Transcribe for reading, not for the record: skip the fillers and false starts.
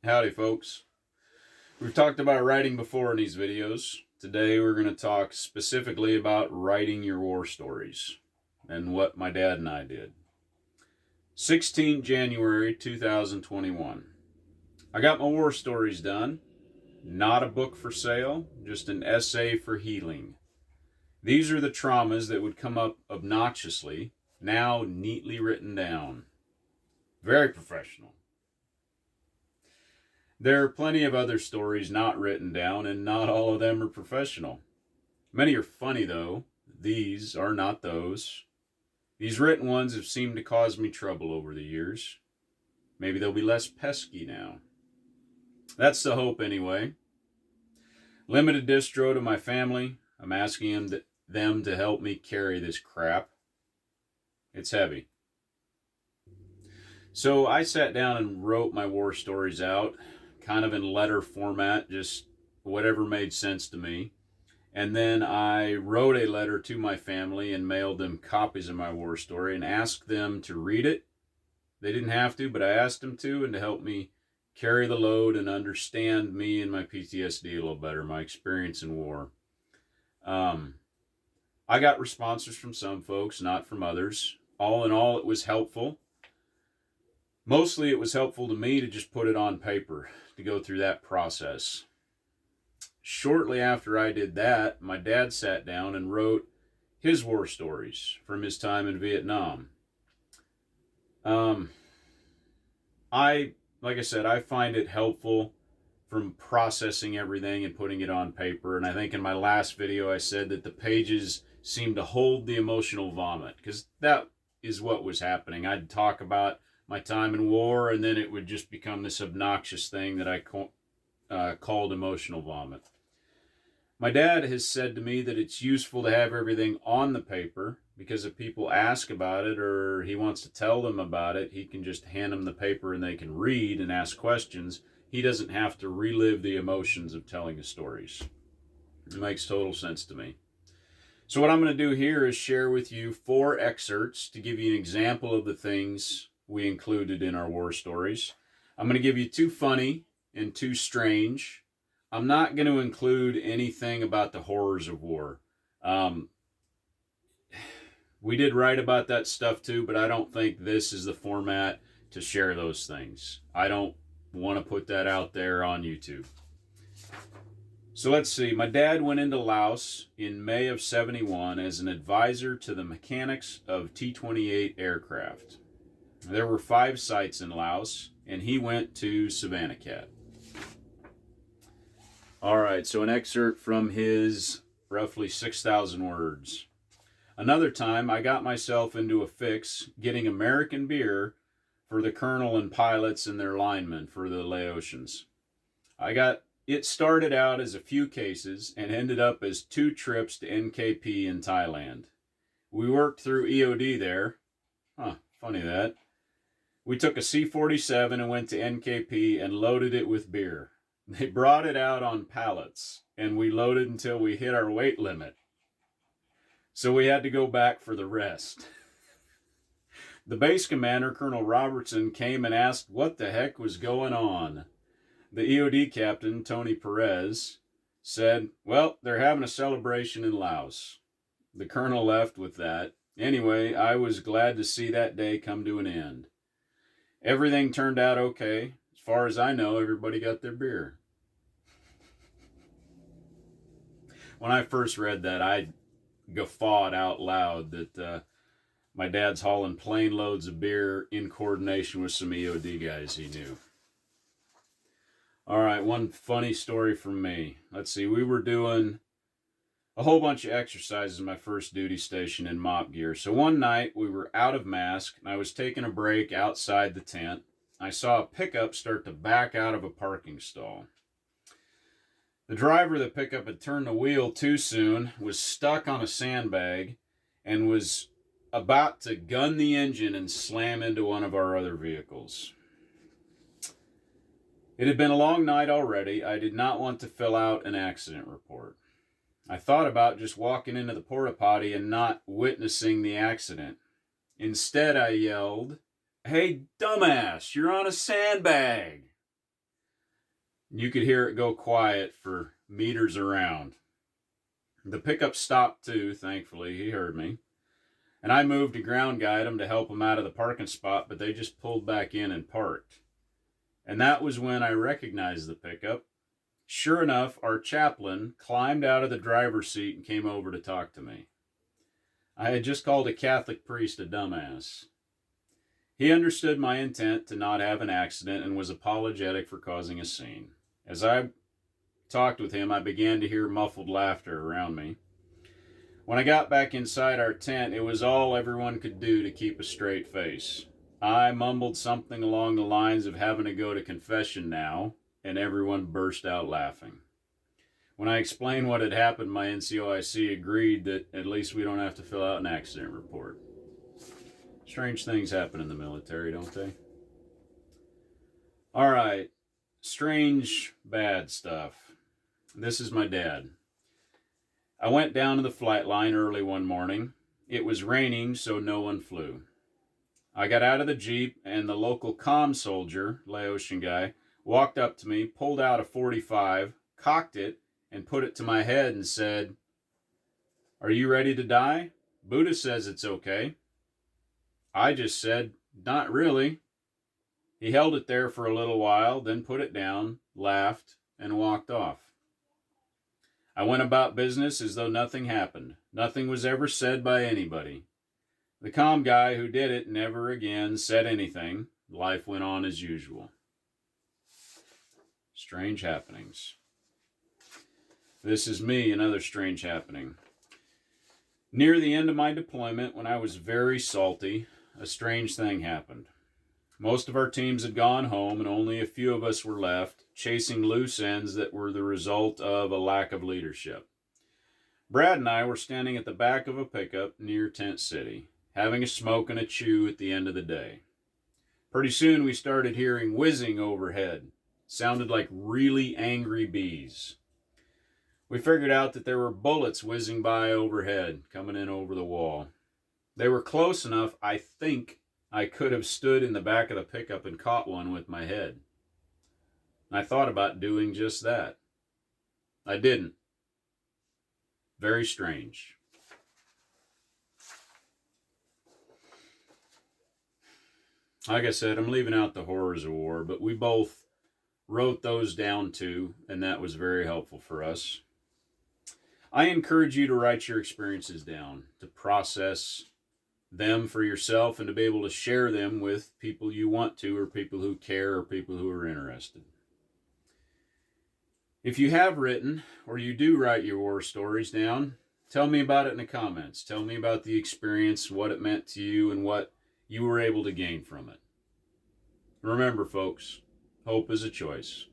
Howdy, folks. We've talked about writing before in these videos. Today we're going to talk specifically about writing your war stories and what my dad and I did. 16 January 2021. I got my war stories done. Not a book for sale, just an essay for healing. These are the traumas that would come up obnoxiously, now neatly written down. Very professional. There are plenty of other stories not written down, and not all of them are professional. Many are funny, though. These are not those. These written ones have seemed to cause me trouble over the years. Maybe they'll be less pesky now. That's the hope, anyway. Limited distro to my family. I'm asking them to help me carry this crap. It's heavy. So I sat down and wrote my war stories out, kind of in letter format, just whatever made sense to me. And then I wrote a letter to my family and mailed them copies of my war story and asked them to read it. They didn't have to, but I asked them to, and to help me carry the load and understand me and my PTSD a little better, my experience in war. I got responses from some folks, not from others. All in all, it was helpful. Mostly it was helpful to me to just put it on paper, to go through that process. Shortly after I did that, my dad sat down and wrote his war stories from his time in Vietnam. Like I said, I find it helpful from processing everything and putting it on paper. And I think in my last video I said that the pages seemed to hold the emotional vomit, because that is what was happening. I'd talk about my time in war, and then it would just become this obnoxious thing that I called emotional vomit. My dad has said to me that it's useful to have everything on the paper, because if people ask about it or he wants to tell them about it, he can just hand them the paper and they can read and ask questions. He doesn't have to relive the emotions of telling the stories. It makes total sense to me. So what I'm going to do here is share with you 4 excerpts to give you an example of the things we included in our war stories. I'm going to give you 2 funny and 2 strange. I'm not going to include anything about the horrors of war. We did write about that stuff too, but I don't think this is the format to share those things. I don't want to put that out there on YouTube. So let's see. My dad went into Laos in May of '71 as an advisor to the mechanics of T-28 aircraft. There were 5 sites in Laos, and he went to Savannah Cat. All right, so an excerpt from his roughly 6,000 words. Another time, I got myself into a fix getting American beer for the colonel and pilots and their linemen for the Laotians. It started out as a few cases and ended up as 2 trips to NKP in Thailand. We worked through EOD there. Funny that. We took a C-47 and went to NKP and loaded it with beer. They brought it out on pallets, and we loaded until we hit our weight limit. So we had to go back for the rest. The base commander, Colonel Robertson, came and asked what the heck was going on. The EOD captain, Tony Perez, said, well, they're having a celebration in Laos. The colonel left with that. Anyway, I was glad to see that day come to an end. Everything turned out okay. As far as I know, everybody got their beer. When I first read that, I guffawed out loud that my dad's hauling plane loads of beer in coordination with some EOD guys he knew. All right, one funny story from me. Let's see, we were doing a whole bunch of exercises in my first duty station in mop gear. So one night we were out of mask and I was taking a break outside the tent. I saw a pickup start to back out of a parking stall. The driver of the pickup had turned the wheel too soon, was stuck on a sandbag, and was about to gun the engine and slam into one of our other vehicles. It had been a long night already. I did not want to fill out an accident report. I thought about just walking into the porta potty and not witnessing the accident. Instead, I yelled, "Hey, dumbass, you're on a sandbag!" You could hear it go quiet for meters around. The pickup stopped too, thankfully. He heard me. And I moved to ground guide them to help them out of the parking spot, but they just pulled back in and parked. And that was when I recognized the pickup. Sure enough, our chaplain climbed out of the driver's seat and came over to talk to me. I had just called a Catholic priest a dumbass. He understood my intent to not have an accident and was apologetic for causing a scene. As I talked with him, I began to hear muffled laughter around me. When I got back inside our tent, it was all everyone could do to keep a straight face. I mumbled something along the lines of having to go to confession now, and everyone burst out laughing. When I explained what had happened, my NCOIC agreed that at least we don't have to fill out an accident report. Strange things happen in the military, don't they? All right, strange, bad stuff. This is my dad. I went down to the flight line early one morning. It was raining, so no one flew. I got out of the Jeep, and the local comm soldier, Laotian guy, walked up to me, pulled out a .45, cocked it, and put it to my head and said, "Are you ready to die? Buddha says it's okay." I just said, "Not really." He held it there for a little while, then put it down, laughed, and walked off. I went about business as though nothing happened. Nothing was ever said by anybody. The comm guy who did it never again said anything. Life went on as usual. Strange happenings. This is me, another strange happening. Near the end of my deployment, when I was very salty, a strange thing happened. Most of our teams had gone home, and only a few of us were left, chasing loose ends that were the result of a lack of leadership. Brad and I were standing at the back of a pickup near Tent City, having a smoke and a chew at the end of the day. Pretty soon we started hearing whizzing overhead. Sounded like really angry bees. We figured out that there were bullets whizzing by overhead, coming in over the wall. They were close enough, I think I could have stood in the back of the pickup and caught one with my head. I thought about doing just that. I didn't. Very strange. Like I said, I'm leaving out the horrors of war, but we both wrote those down too, and that was very helpful for us. I encourage you to write your experiences down, to process them for yourself, and to be able to share them with people you want to, or people who care, or people who are interested. If you have written, or you do write your war stories down, tell me about it in the comments. Tell me about the experience, what it meant to you, and what you were able to gain from it. Remember, folks, hope is a choice.